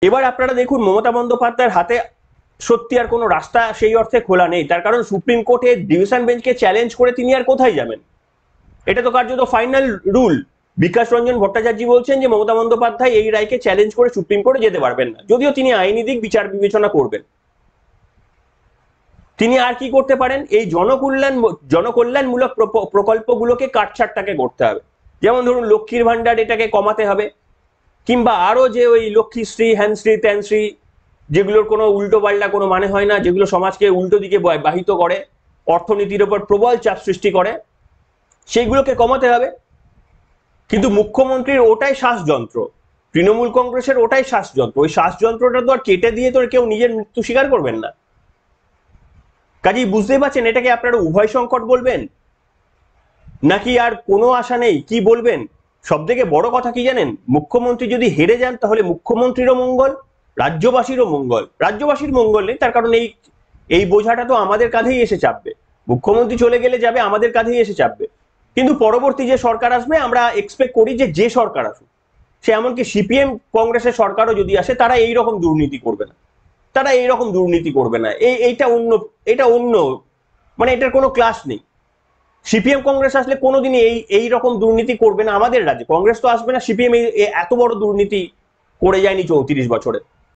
এবার আপনারা দেখুন মমতা বন্দ্যোপাধ্যায়ের হাতে সত্যি আর কোনো রাস্তা সেই অর্থে খোলা নেই, তার কারণ সুপ্রিম কোর্টে ডিভিশন বেঞ্চকে চ্যালেঞ্জ করে তিনি আর কোথায় যাবেন? এটা তো কার্যত ফাইনাল রুল। বিকাশ রঞ্জন ভট্টাচার্য বলছেন যে মমতা বন্দ্যোপাধ্যায় এই রায়কে চ্যালেঞ্জ করে সুপ্রিম কোর্টে যেতে পারবেন না, যদিও তিনি আইনি দিক বিচার বিবেচনা করবেন। তিনি আর কি করতে পারেন? এই জনকল্যাণমূলক প্রকল্পগুলোকে কাটছাটটাকে করতে হবে। যেমন ধরুন লক্ষ্মীর ভান্ডার, এটাকে কমাতে হবে, কিংবা আরো যে ওই লক্ষ্মীশ্রী, হ্যানশ্রী, ত্যানশ্রী, যেগুলোর কোনো উল্টো পাল্টা কোনো মানে হয় না, যেগুলো সমাজকে উল্টো দিকে বাহিত করে, অর্থনীতির ওপর প্রবল চাপ সৃষ্টি করে, সেইগুলোকে কমাতে হবে। কিন্তু মুখ্যমন্ত্রীর ওটাই শ্বাসযন্ত্র, তৃণমূল কংগ্রেসের ওটাই শ্বাসযন্ত্র। ওই শ্বাসযন্ত্রটা তো আর কেটে দিয়ে তো কেউ নিজের মৃত্যু স্বীকার করবেন না। কাজেই বুঝতেই পারছেন এটাকে আপনারা উভয় সংকট বলবেন নাকি আর কোনো আশা নেই, কি বলবেন? সব থেকে বড় কথা কি জানেন, মুখ্যমন্ত্রী যদি হেরে যান তাহলে মুখ্যমন্ত্রীরও মঙ্গল, রাজ্যবাসীরও মঙ্গল। রাজ্যবাসীর মঙ্গল নেই, তার কারণ এই বোঝাটা তো আমাদের কাঁধেই এসে চাপবে। মুখ্যমন্ত্রী চলে গেলে যাবে আমাদের কাঁধেই এসে চাপবে। কিন্তু পরবর্তী যে সরকার আসবে, আমরা এক্সপেক্ট করি যে সরকার আসুক, সে এমনকি সিপিএম কংগ্রেসের সরকারও যদি আসে, তারা এইরকম দুর্নীতি করবে না। তারা এইরকম দুর্নীতি করবে না। এটা অন্য, মানে এটার কোনো ক্লাস নেই। সিপিএম কংগ্রেস আসলে কোনোদিনই এই রকম দুর্নীতি করবে না আমাদের রাজ্যে। কংগ্রেস তো আসবে না, সিপিএম এত বড় দুর্নীতি করে যায়নি 34 বছরে।